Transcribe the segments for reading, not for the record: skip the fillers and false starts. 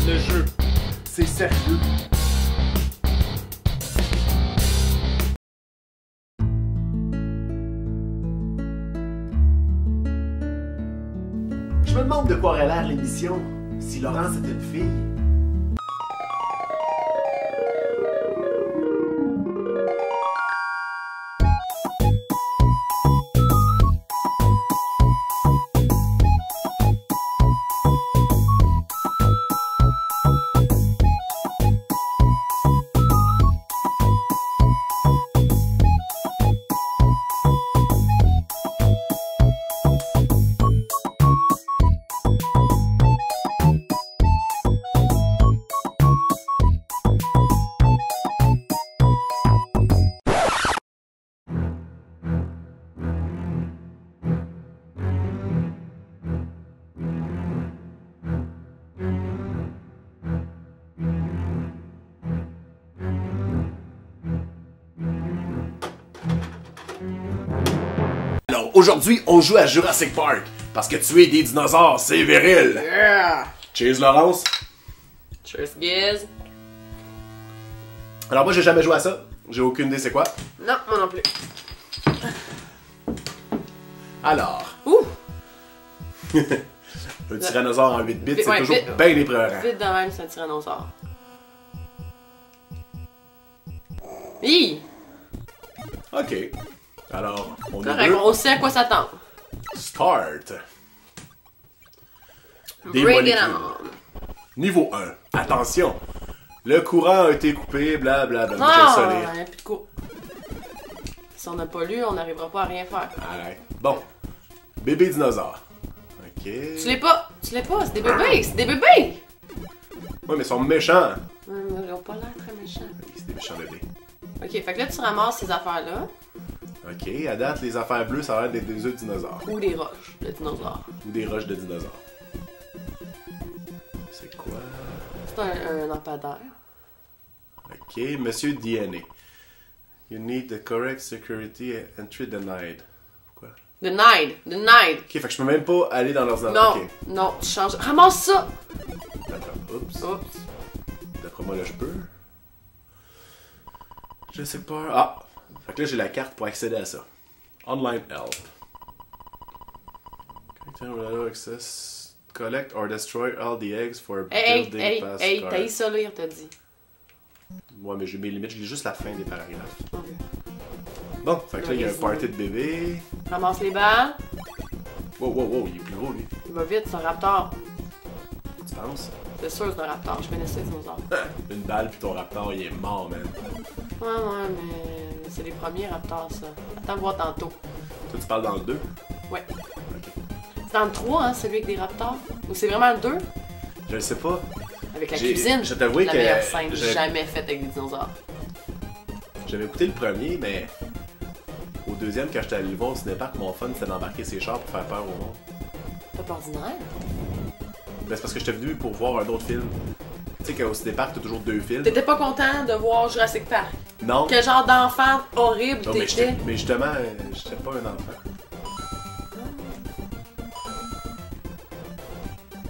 le jeu. C'est sérieux. Je me demande de quoi aurait l'air l'émission si Laurence était une fille. Alors, aujourd'hui, on joue à Jurassic Park. Parce que tuer des dinosaures, c'est viril. Yeah! Cheers, Laurence. Cheers, Giz. Alors, moi, j'ai jamais joué à ça. J'ai aucune idée c'est quoi. Non, moi non plus. Alors. Ouh! Un tyrannosaure en 8 bits, c'est Ouais, toujours vite. bien épeurant. Vite de même, c'est un tyrannosaure. Hi! Ok. Alors, on est Correct, deux. on sait à quoi s'attendre. Start. Des Bring it molécules. on! Niveau 1. Attention. Le courant a été coupé, blablabla. Non, Je vais le sonner. il n'y a plus de coup. Si on n'a pas lu, on n'arrivera pas à rien faire. Alright. Bon. Bébé dinosaure. Ok. Tu l'es pas! Tu l'es pas! C'est des bébés! C'est des bébés! Ouais, mais ils sont méchants. Ils ont pas l'air très méchants. C'est des méchants bébés. Ok, fait que là, tu ramasses ces affaires-là. Ok, à date, les affaires bleues, ça a l'air d'être des œufs de dinosaures. Ou des roches de dinosaures. Ou des roches de dinosaures. C'est quoi? C'est un lampadaire. Ok, Monsieur DNA. You need the correct security entry denied. Quoi? Denied! Denied! Ok, fait que je peux même pas aller dans l'ordinateur. Non! Ok. Non, tu changes. Ramasse ça! D'accord. Oups. Oups! D'après moi, là, je peux. Je sais pas. Ah! Fait que là, j'ai la carte pour accéder à ça. Online help. Access. Collect or destroy all the eggs for building Hey, fast hey, cars. t'as eu ça lire, t'as dit. Ouais, mais j'ai mes limites, j'ai juste la fin des paragraphes. Ok. Bon, fait que là, il y a un party de bébé. Ramasse les balles. Wow, wow, wow, il est plus gros, lui. Il va vite, c'est un raptor. Tu penses? C'est sûr, c'est un raptor. Je connais ça, les dinosaures. Une balle, puis ton raptor, il est mort, man. Ouais, mais c'est les premiers raptors, ça. Attends voir tantôt. Toi, tu parles dans le 2? Ouais. Ok. C'est dans le 3, hein, celui avec des raptors? Ou c'est vraiment le 2? Je le sais pas. Avec la J'ai- cuisine. je t'avoue la que meilleure scène j'ai- jamais faite avec des dinosaures. J'avais écouté le premier, mais au deuxième, quand j'étais allé le voir au cinépark, mon fun, c'était d'embarquer ses chars pour faire peur au monde. Pas ordinaire. Ben, c'est parce que j'étais venu pour voir un autre film. Tu sais qu'au cinépark, t'as toujours 2 films. T'étais pas content de voir Jurassic Park? Non. Quel genre d'enfant horrible Non, mais, t'étais? mais justement, j'étais pas un enfant.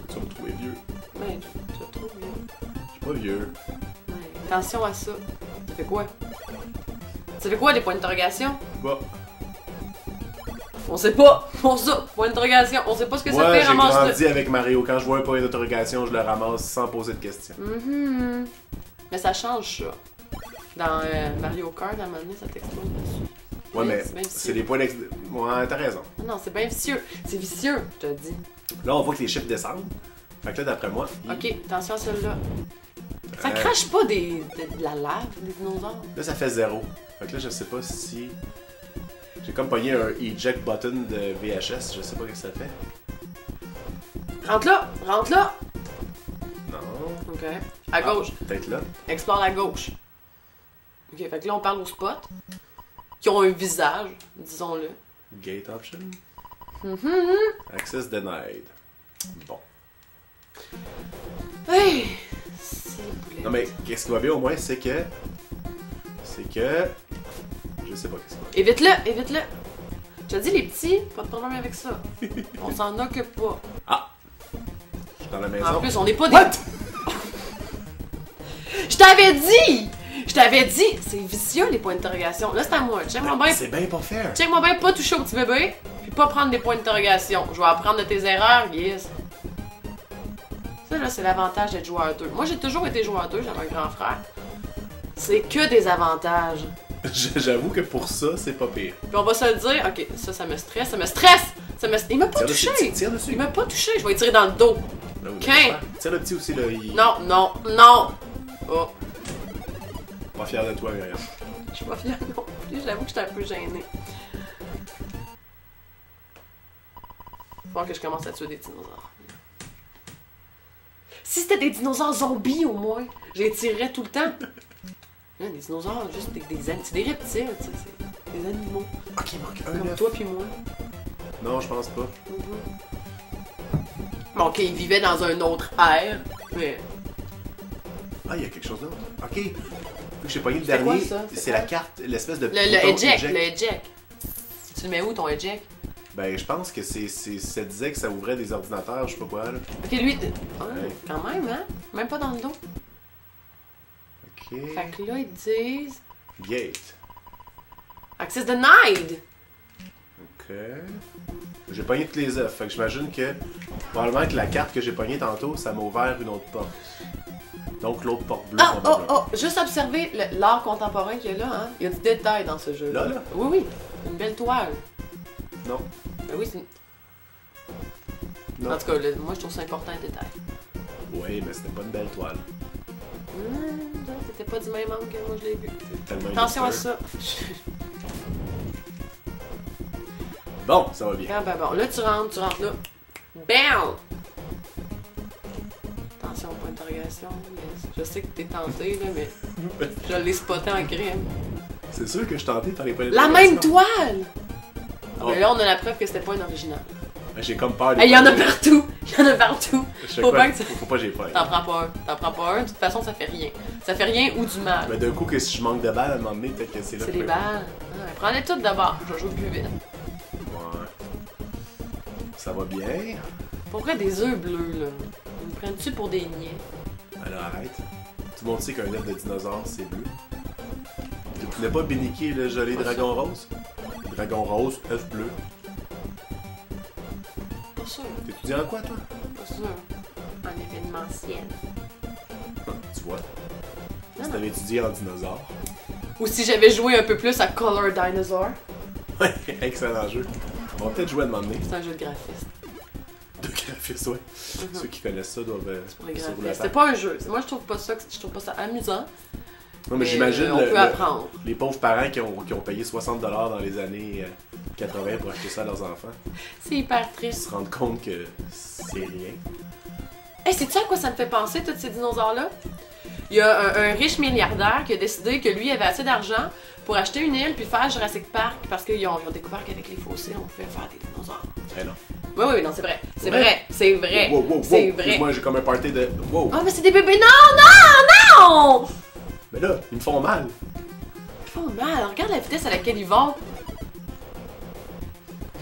Tu vas me trouver vieux. Ouais, tu te trouves bien. Je suis pas vieux. Ouais, attention à ça. Ça fait quoi? Ça fait quoi, les points d'interrogation? Bah, On sait pas! Pour ça, point d'interrogation. On sait pas ce que ça moi, fait, j'ai ramasse-le. grandi avec Mario. Quand je vois un point d'interrogation, je le ramasse sans poser de questions. Mhm. Mais ça change, ça. Dans Mario Kart, à un moment donné, ça t'explose dessus. Ouais, mais c'est bien c'est vicieux. des points d'ex... Ouais, t'as raison. Non, c'est bien vicieux. C'est vicieux, je te dis. Là, on voit que les chiffres descendent. Fait que là, d'après moi... Ok, attention à celle-là. Ça Euh, crache pas de la lave, des dinosaures? Là, ça fait 0. Fait que là, je sais pas si... J'ai comme pogné un eject button de VHS. Je sais pas ce que ça fait. Rentre là! Rentre là! Non. Ok. À gauche. Peut-être là. Explore la gauche. Ok, fait que là, on parle aux spots qui ont un visage, disons-le. Gate option. Mhm. Access denied. Bon. Hey! C'est boulet. Non mais, qu'est-ce qui va bien au moins, c'est que... Je sais pas qu'est-ce qui va. Évite-le! Évite-le! Je te dis, les petits, pas de problème avec ça. On s'en occupe pas. Ah! Je suis dans la maison. En plus, on n'est pas des... What? Je t'avais dit! Je t'avais dit! C'est vicieux, les points d'interrogation. Là, c'est à moi. Check-moi bien. C'est bien pas fair. Check-moi bien, pas toucher au petit bébé, puis pas prendre des points d'interrogation. Je vais apprendre de tes erreurs, yes. Ça, là, c'est l'avantage d'être joueur 2. Moi, j'ai toujours été joueur 2, j'avais un grand frère. C'est que des avantages. J'avoue que pour ça, c'est pas pire. Puis on va se le dire, ok, ça me stresse, ça me stresse! Il m'a pas touché! Tire dessus. Il m'a pas touché, je vais lui tirer dans le dos. Ben oui, Quin. Tire le petit aussi, là. Non, non, non! Oh, Pas fier de toi, Myriam. je suis pas fière non plus, j'avoue que j'étais un peu gênée. Faut que je commence à tuer des dinosaures. Si c'était des dinosaures zombies au moins, je les tirerais tout le temps. Hein, des dinosaures, juste c'est des reptiles, tu sais, c'est des animaux. Ok, il manque un Comme œuf. toi puis moi. Non, je pense pas. Bon, ok, ils vivaient dans un autre air, mais... Ah, il y a quelque chose d'autre. Ok. Vu que j'ai pogné le C'est quoi, dernier, ça? c'est la carte, l'espèce de Le bouton eject, le eject. Tu le mets où ton eject? Ben, je pense que ça disait que ça ouvrait des ordinateurs, je sais pas quoi, là. Ok, lui, ah, Ouais. quand même, hein? Même pas dans le dos. Ok. Fait que là, ils disent... Gate. Access denied! Ok. J'ai pogné tous les œufs, fait que j'imagine que probablement que la carte que j'ai pognée tantôt, ça m'a ouvert une autre porte. Donc l'autre porte bleue. Ah, oh, probablement. oh! Juste observer l'art contemporain qu'il y a là, hein? Il y a du détail dans ce jeu. Là, là? Oui, oui. Une belle toile. Non. Ben oui, c'est une... Non. En tout cas, moi, je trouve ça important, le détail. Oui, mais c'était pas une belle toile. T'étais pas du même angle que moi, je l'ai vu. C'est tellement Attention à illustreux. ça. Bon, ça va bien. Ah, ben bon, là, tu rentres là. BAM! Attention, point d'interrogation. Yes. Je sais que t'es tenté, là, mais je l'ai spoté en crème. C'est sûr que je tentais de faire les points La d'interrogation. même toile! Ah, Oh. ben là, on a la preuve que c'était pas une originale. Ben, j'ai comme peur. Il y en a partout! Il y en a partout! Faut pas que tu... Faut pas que j'ai peur. T'en prends pas un. T'en prends pas un. De toute façon, ça fait rien. Ça fait rien ou du mal. Mais d'un coup, que si je manque de balles à un moment donné, peut-être que c'est là C'est que les je peux- balles. Ah, prends-les toutes d'abord. Je vais jouer plus vite. Ouais. Ça va bien. Pourquoi des œufs bleus, là? Ils me prennent-tu pour des niais? Alors arrête. Tout le monde sait qu'un œuf de dinosaure, c'est bleu. Tu connais pas Béniqué, le joli Pas dragon rose? Dragon rose, œuf bleu. Pas sûr. T'étudies en quoi, toi? Pas sûr. En événementiel. Tu vois. Non, Si non. t'avais étudié en dinosaure. Ou si j'avais joué un peu plus à Color Dinosaur. Ouais, excellent jeu. On va peut-être jouer à un moment donné. C'est un jeu de graphiste. De graphistes, ouais. Ceux qui connaissent ça doivent Pour les se rouler la graphistes. C'est tête. pas un jeu. Moi, je trouve pas ça amusant. Non, mais j'imagine on peut apprendre. les pauvres parents qui ont payé 60$ dans les années 80 pour acheter ça à leurs enfants. C'est hyper Ils triste. se rendent compte que c'est rien. Hey, sais-tu à quoi ça me fait penser, tous ces dinosaures-là? Il y a un riche milliardaire qui a décidé que lui avait assez d'argent pour acheter une île puis faire Jurassic Park parce qu'ils ont découvert qu'avec les fossiles, on pouvait faire des dinosaures. Eh non. Oui, oui, non, c'est vrai. C'est Ouais. vrai. C'est vrai. Wow, wow, wow. C'est vrai. Moi, j'ai comme un party de. Wow! Oh, mais c'est des bébés. Non, non, non! Mais là, ils me font mal. Ils font mal. Regarde la vitesse à laquelle ils vont.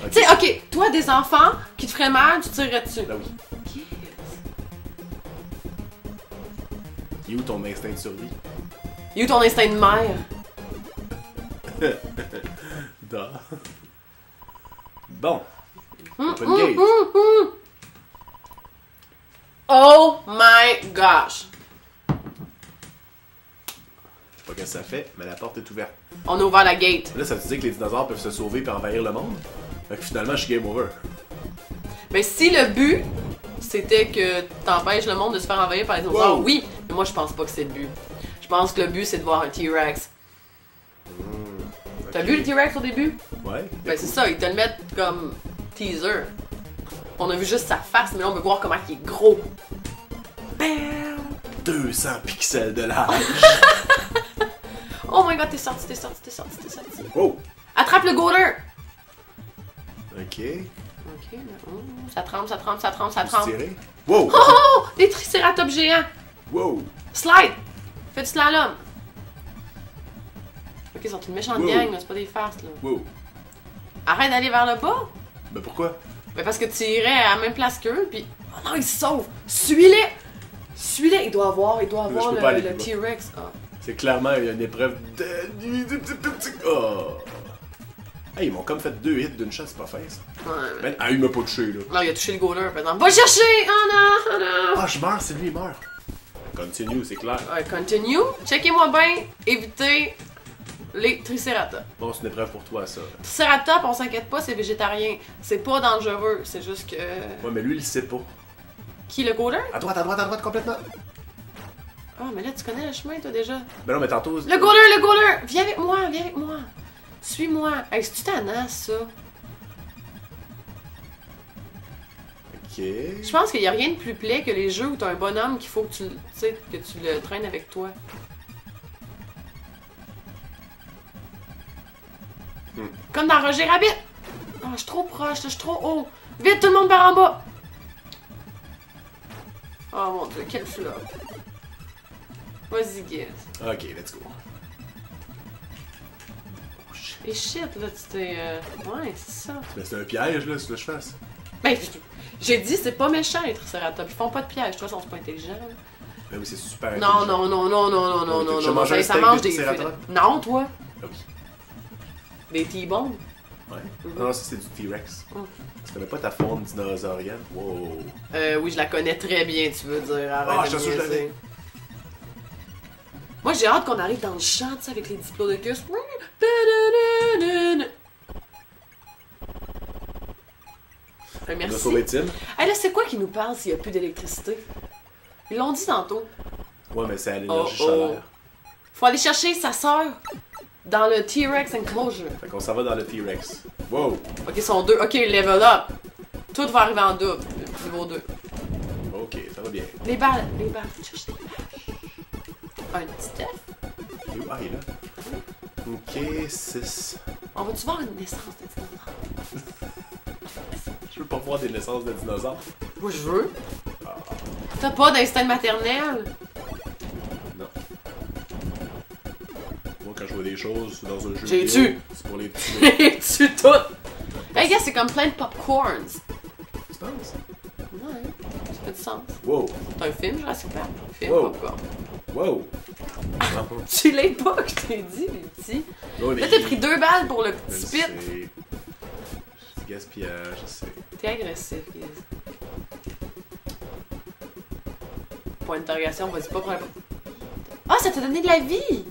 Ok. Tu sais, ok, toi, des enfants qui te feraient mal, tu tirerais dessus. Là, oui. Yes. Il est où ton instinct de survie? Il est où ton instinct de mère? Da. Bon. Hum, Open hum, gate. hum, hum. Oh my gosh! Je sais pas ce que ça fait, mais la porte est ouverte. On a ouvert la gate. Là, ça te dit que les dinosaures peuvent se sauver et envahir le monde? Fait que finalement, je suis game over. Mais si le but, c'était que t'empêches le monde de se faire envahir par les dinosaures, Wow. oui. Mais moi, je pense pas que c'est le but. Je pense que le but, c'est de voir un T-Rex. T'as Ok. vu le T-Rex au début? Ouais. Ben c'est ça, ils te le mettent comme teaser. On a vu juste sa face, mais là on veut voir comment il est gros. Bam! 200 pixels de large. Oh my god, t'es sorti. Wow! Attrape le goaler! Ok. Ok, là, ça tremble. Peux-tu tirer? Wow! Oh! Des tricératops géants! Wow! Slide! Fais du slalom! Ok, ils sont une méchante Wow. gang, là, c'est pas des farces là. Wow! Arrête d'aller vers le bas! Ben pourquoi? Ben parce que tu irais à la même place qu'eux, puis. Oh non, ils se sauvent! Suis-les! Celui-là, il doit avoir je peux pas aller le plus bas. T-Rex. Ah. C'est clairement une épreuve de... Oh. Hey, ils m'ont comme fait 2 hits d'une shot, c'est pas fin ça. Ouais. Ben, ah, il m'a pas touché là. Non, il a touché le goaler, par exemple. Va chercher! Oh non! Oh non! Ah, je meurs, c'est lui, il meurt. Continue, c'est clair. Ouais, continue. Checkez-moi bien. Évitez les Triceratops. Bon, c'est une épreuve pour toi ça. Triceratops, on s'inquiète pas, c'est végétarien. C'est pas dangereux, c'est juste que... Ouais, mais lui, il le sait pas. Qui, le goaler? À droite, complètement. Ah, mais là, tu connais le chemin, toi, déjà. Ben non, mais tantôt... Le goaler! Viens avec moi! Suis-moi. Hey, c'est-tu tannant, ça? Ok. Je pense qu'il y a rien de plus plaid que les jeux où t'as un bonhomme qu'il faut que tu sais, que tu le traînes avec toi. Comme dans Roger Rabbit! Ah, je suis trop proche, je suis trop haut. Vite, tout le monde part en bas! Oh mon dieu, quel flop. Vas-y, Guess. Ok, let's go. Et shit, là, tu t'es... Ouais, c'est ça. Mais c'est un piège, là, ce que je fasse. Ben, j'ai dit, c'est pas méchant, les Triceratops. Ils font pas de pièges. De toute façon, c'est pas intelligent. Ben oui, c'est super Non, intelligent. non. Tu as mangé un Ça steak mange de des... Triceratops? Non, toi. Ah oui. Des T-bones. Ouais. Non, ça c'est du T-Rex. Oh. Tu connais pas ta faune dinosaurienne? Wow. Oui, je la connais très bien, tu veux dire. Ah, Arrête je de t'assure, je niaiser. l'avais. Moi, j'ai hâte qu'on arrive dans le champ, tu sais, avec les diplodocus. On a Merci. sauvé Tim. Hey, là, c'est quoi qui nous parle s'il n'y a plus d'électricité? Ils l'ont dit tantôt. Ouais, mais c'est à l'énergie Oh, oh. solaire. Faut aller chercher sa sœur dans le T-Rex Enclosure. Fait qu'on s'en va dans le T-Rex. Wow. Ok, ils sont deux. Ok, level up. Tout va arriver en double. Niveau 2. Ok, ça va bien. Les balles. Faut chercher les balles. Un petit F. Et où? Ah, il est là. Ok, 6. On va-tu voir une naissance de dinosaure? Je veux pas voir des naissances de dinosaures. Moi, je veux. T'as pas d'instinct maternel? Non. Moi, quand je vois des choses dans un jeu J'ai vidéo, tu. c'est pour les tuer. Tu tout. Hey, gars, c'est comme plein de popcorns. Tu penses? Ouais, ça fait du sens. Wow. C'est un film, Jurassic Park. Un film, Wow. popcorn. Wow. Tu l'as pas, je t'ai dit, les petits. Ouais, mais Là, t'as pris 2 balles pour le je petit sais. pit. C'est du gaspillage, je sais. T'es agressif, Giz. Point d'interrogation, vas-y pas prendre un... Ah, ça t'a donné de la vie!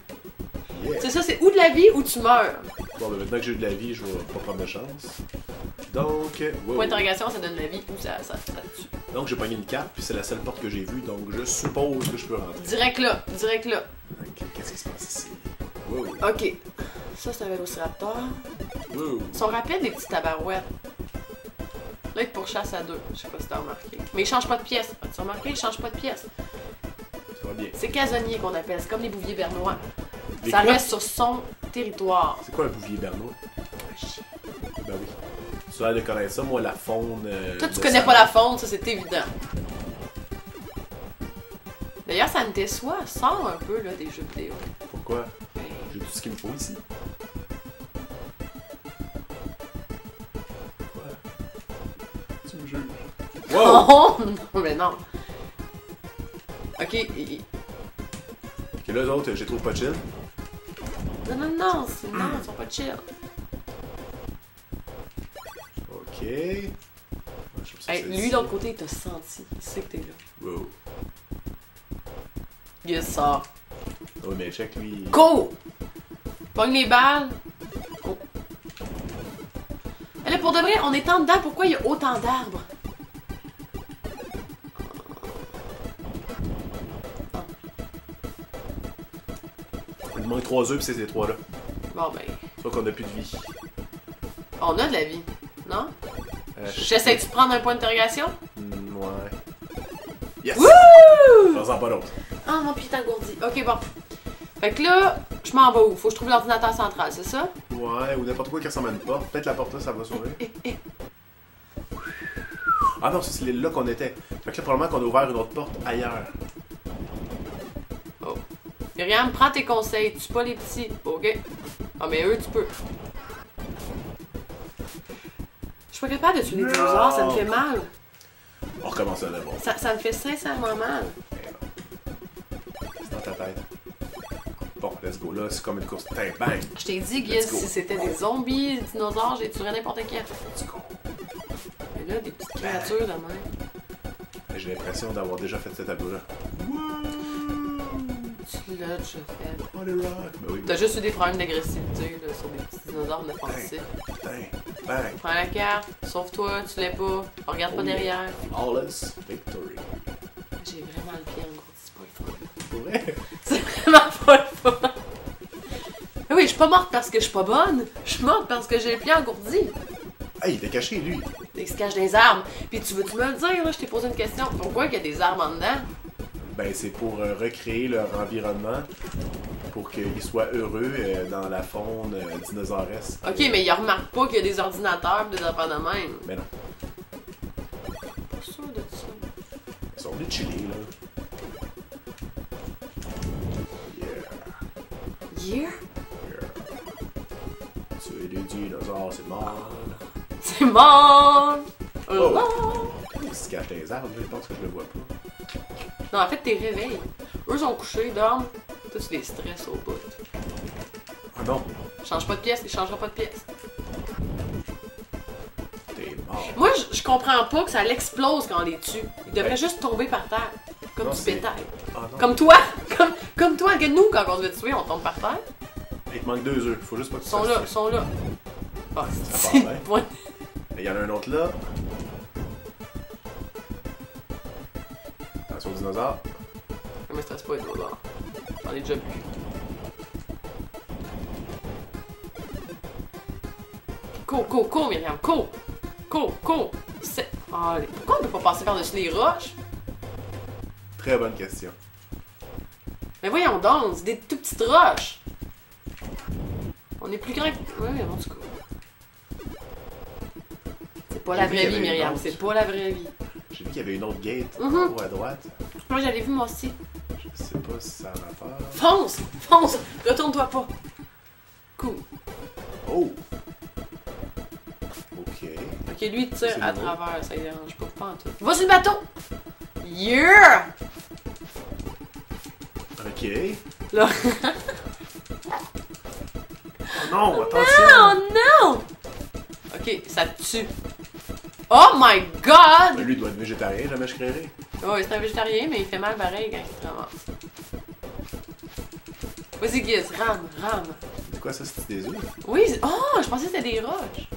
Yeah. C'est ça, c'est ou de la vie ou tu meurs. Bon, ben maintenant que j'ai eu de la vie, je vais pas prendre de chance. Donc, wow. Point d'interrogation, ça donne de la vie ou ça tue. Donc, j'ai pogné une carte, puis c'est la seule porte que j'ai vue, donc je suppose que je peux rentrer. Direct là, direct là. Ok, qu'est-ce qui se passe ici? Wow. Ok. Ça, c'est un Vélociraptor. Wow. Ils sont rapides, les petits tabarouettes. Là, ils te pourchassent à 2. Je sais pas si t'as remarqué. Mais ils changent pas de pièce. As-tu remarqué? Ils changent pas de pièce. Ça va bien. C'est casonnier qu'on appelle. C'est comme les bouviers bernois. Les Ça quoi? reste sur son territoire. C'est quoi un bouvier bernois? Ben oui. Tu as l'air de connaître ça, moi, la faune. Toi, tu de connais sa- pas la faune, ça c'est évident. D'ailleurs, ça me déçoit. Sors un peu là, des jeux vidéo. Pourquoi? J'ai tout ce qu'il me faut ici. Quoi? Tu me juges. Wow! Oh non, mais non. Ok. Ok, là, les autres, j'ai trop pas chill. Non, ils sont pas chill. Ok. Ouais, je trouve ça Hey, c'est lui, ici. de l'autre côté, il t'a senti. Il sait que t'es là. Wow. Il sort. Ouais, mais check lui. Go! Pogne les balles. Oh. Et là, pour de vrai, on est en dedans. Pourquoi il y a autant d'arbres? Il manque 3 œufs, pis c'est ces 3-là. Bon, ben, Sauf qu'on a plus de vie. on a de la vie. Non? Je J'essaie-tu de prendre un point d'interrogation? Ouais. Yes! Wouh! J'en pas d'autres. Ah, mon pied est engourdi. Ok, bon. Fait que là, je m'en vais où? Faut que je trouve l'ordinateur central, c'est ça? Ouais, ou n'importe quoi qui ressemble à une porte. Peut-être la porte là, ça va s'ouvrir. Ah non, ça, c'est là qu'on était. Fait que là, probablement qu'on a ouvert une autre porte ailleurs. Oh. Myriam, prends tes conseils. Tue pas les petits. Ok? Ah, mais eux, tu peux. Je suis pas capable de tuer les dinosaures, ça me fait mal. On recommence à d'abord. Ça me fait sincèrement mal. Mais non. ta tête. Bon, let's go. Là, c'est comme une course. Tain, bang! Je t'ai dit, Guy, Let's go. si c'était des zombies, des dinosaures, j'ai tué n'importe qui. Let's go. Mais là, des petites créatures de même. J'ai l'impression d'avoir déjà fait ce tableau-là. Tu l'as déjà fait. Oh, les rocks! Ben oui. T'as juste eu des problèmes d'agressivité là, sur des petits dinosaures inoffensifs. Bang! Bang! Prends la carte, sauve-toi, tu l'es pas, regarde pas Oh, yeah. derrière. Flawless victory. J'ai vraiment le pied en gros, c'est pas le fun. Pour vrai? C'est vraiment pas le fun. Mais oui, je suis pas morte parce que je suis pas bonne. Je suis morte parce que j'ai le pied engourdi. Ah, il était caché, lui. Il se cache dans les arbres. Puis tu veux-tu me le dire, là? Je t'ai posé une question. Pourquoi il y a des arbres en dedans? Ben, c'est pour recréer leur environnement, pour qu'ils soient heureux dans la faune dinosauresque. Ok, mais il remarque pas qu'il y a des ordinateurs pis des affaires de même. Ben non. Pas sûr de ça. Ils sont venus chiller, là. Yeah. Yeah? Yeah. Tuer des dinosaures, c'est mort. C'est mort! Oh. Oh. Il se cache dans les arbres, je pense que je le vois pas. Non, en fait, t'es réveillé. Eux sont couchés, dorment. Toi, tu les stresses au bout. Ah non, Change pas de pièce, il changera pas de pièce. t'es mort. Moi, je comprends pas que ça l'explose quand on les tue. Ils devraient Ouais. juste tomber par terre. Comme Non, du c'est- bétail. Ah non. Comme toi! Comme toi, que nous, quand on se fait tuer, on tombe par terre. Il te manque 2 œufs, faut juste pas que Ils tu sont fasses là, ça. ils sont là. Ah, Ça c'est part bien. point. Il y en a un autre là. Attention aux dinosaures. Mais stresse pas, les dinosaures. J'en ai déjà vu. Cours, Myriam, cours! Cours! C'est... Ah, pourquoi on peut pas passer par-dessus les roches? Très bonne question. Mais voyons donc, c'est des tout petites roches! On est plus grand que... Oui, en tout cas. C'est pas la J'ai vu vraie qu'il y vie, avait une Myriam, autre. c'est pas la vraie vie. J'ai vu qu'il y avait une autre gate en Mhm. haut à droite. Moi, j'avais vu, moi aussi. Je sais pas si ça a rapport. Fonce! Retourne-toi pas! Cool. Oh! Ok. Ok, lui, il tire C'est à nouveau. travers, ça ne dérange pas en tout. Va sur le bateau! Yeah! Ok. Là. Oh non, attention! Oh non! Ok, ça te tue. Oh my god! Lui doit être végétarien, jamais je créerai. Ouais, c'est un végétarien, mais il fait mal pareil quand il se ramasse. Vas-y, Giz, rame. C'est quoi ça, c'est des œufs? Oui, oh, je pensais que c'était des roches.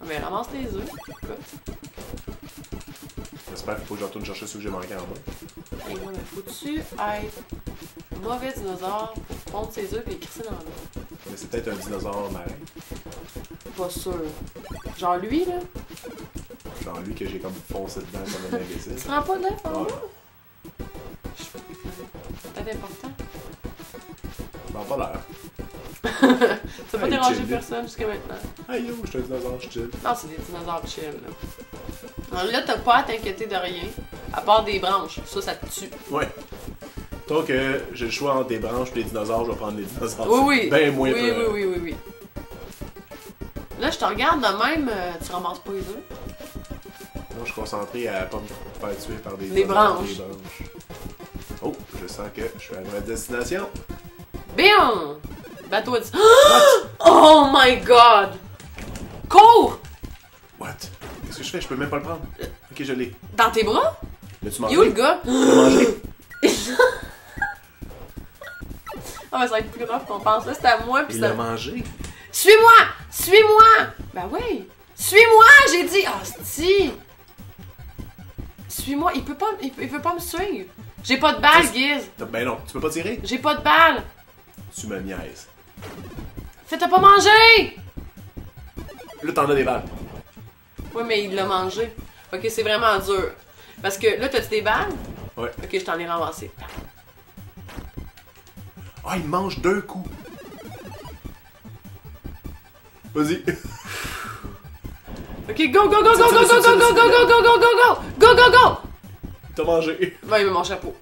Ah, mais ramasse les œufs. Écoute. J'espère qu'il faut que je retourne chercher ceux que j'ai manqué en bas. Hey, ouais, mais faut-tu être mauvais dinosaure pour prendre ses œufs et les crisser dans l'eau? Mais c'est peut-être un dinosaure marin. Pas sûr. Genre lui, là. Genre lui que j'ai comme foncé dedans comme un Tu imbécile. te rends pas de l'œuf en Ouais. haut? C'est peut-être important. Non, pas l'air. Ça va Hey, déranger chill. personne jusqu'à maintenant. Hey yo, je suis un dinosaure, je chill. Non, c'est des dinosaures chill, là. Alors là, t'as pas à t'inquiéter de rien, à part des branches. Ça te tue. Ouais. Donc, j'ai le choix entre des branches et des dinosaures, je vais prendre les dinosaures. Oui. Ben moins Oui. peur. Là, je te regarde de même, tu ramasses pas les œufs. Non, je suis concentré à pas me faire tuer par des Les dinosaures, branches. des branches. Oh, je sens que je suis à ma destination. Bam! Bateau à dis- Oh my god! Cours! What? Qu'est-ce que je fais? Je peux même pas le prendre. Ok, je l'ai. Dans tes bras? L'as-tu Il est mangé? où le gars? Tu l'as mangé? Ah, mais ça va être plus grave qu'on pense. Là, c'est à moi, pis Il ça. l'a mangé? Suis-moi! Ben oui! Suis-moi! J'ai dit! Ah, si! Suis-moi! Il peut pas me suivre! J'ai pas de balle, Giz! Ben non, tu peux pas tirer? J'ai pas de balle! Tu me niaises. Fais-toi pas manger! Là, t'en as des balles. Oui, mais il l'a mangé. Ok, c'est vraiment dur. Parce que là, t'as-tu des balles? Ouais. Ok, je t'en ai ramassé. Ah, il mange d'un coup. Vas-y. Ok, go! Go! Il t'a mangé. Va, il met mon chapeau.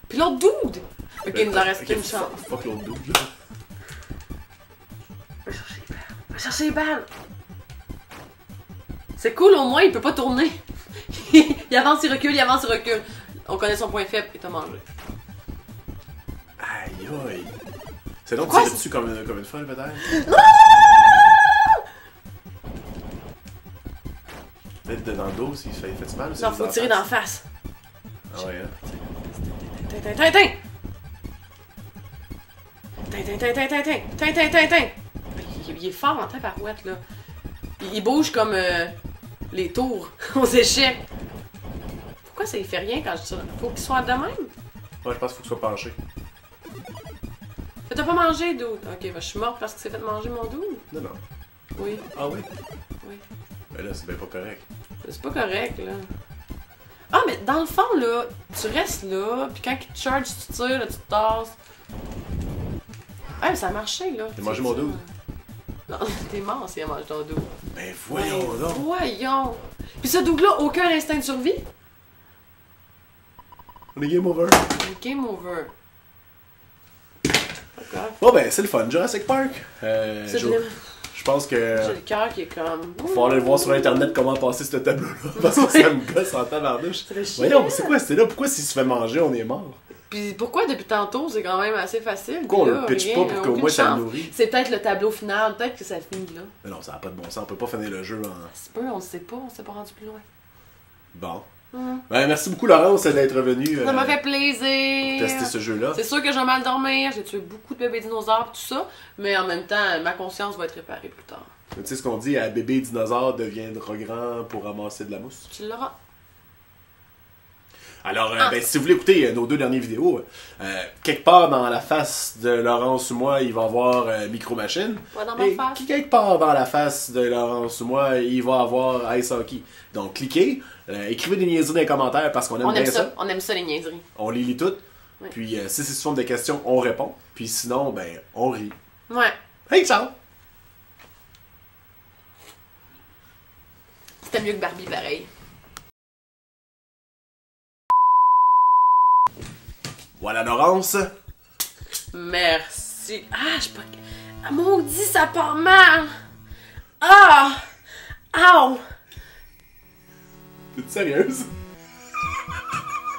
Puis l'autre dude! Ok, il nous en reste Ok, qu'une chance. Fuck l'autre double, là. Va chercher les balles! C'est cool, au moins, il peut pas tourner. Il avance, il recule. On connaît son point faible, il t'a mangé. Aïe aïe. C'est donc Quoi, tirer dessus comme une folle peut-être? Peut-être dans le dos s'il fait mal ou Non, faut tirer dans la face. Ah ouais, hein? Tintin! Tintin! Il est fort en tabarouette, là. Il bouge comme les tours aux échecs. Pourquoi ça lui fait rien quand je tire? Faut qu'il soit de même? Ouais, je pense qu'il faut qu'il soit penché. T'as pas mangé, dude? Ok, je suis morte parce que c'est fait manger mon dude? Non, non. Oui. Ah oui? Oui. Ben là, c'est bien pas correct. C'est pas correct, là. Ah, mais dans le fond, là, tu restes là, puis quand il te charge, tu tires, là, tu te tasses. Ah, mais ça a marché, là. T'as mangé mon dude? Non, t'es mort s'il a mangé ton dude. Ben voyons donc! Voyons! Puis ce dude-là, aucun instinct de survie? On est game over. Game over. D'accord. Bon ben, c'est le fun. Jurassic Park. C'est Je vraiment... pense que... J'ai le cœur qui est comme... Faut aller voir sur internet comment passer ce tableau-là. Parce que ça me gosse en tabarnouche. Voyons, c'est quoi c'était là? Pourquoi s'il se fait manger, on est mort? Puis pourquoi depuis tantôt, c'est quand même assez facile? Pourquoi on là, le pitch rien, pas pour qu'au aucune moins ça chance. le nourrit? C'est peut-être le tableau final, peut-être que ça finit là. Mais non, ça n'a pas de bon sens. On peut pas finir le jeu en... C'est peu, on s'est pas rendu plus loin. Bon. Ben, merci beaucoup, Laurence, d'être venue Ça m'a fait plaisir! tester ce jeu-là. C'est sûr que je vais mal dormir, j'ai tué beaucoup de bébés dinosaures et tout ça, mais en même temps, ma conscience va être réparée plus tard. Tu sais ce qu'on dit, un bébé dinosaure deviendra grand pour ramasser de la mousse. Tu l'auras. Alors, ben, si vous voulez écouter nos 2 dernières vidéos, quelque part dans la face de Laurence ou moi, il va y avoir Micro Machine. Pas dans ma Et face. quelque part dans la face de Laurence ou moi, il va y avoir Ice Hockey. Donc, cliquez, écrivez des niaiseries dans les commentaires parce qu'on aime bien ça. On aime ça, les niaiseries. On les lit toutes. Oui. Puis, si c'est souvent des questions, on répond. Puis sinon, ben, on rit. Ouais. Hey, ciao! C'était mieux que Barbie, pareil. Voilà, Laurence. Merci. Ah, je sais pas... Ah, maudit, ça part mal! Ah! Ow! T'es sérieuse?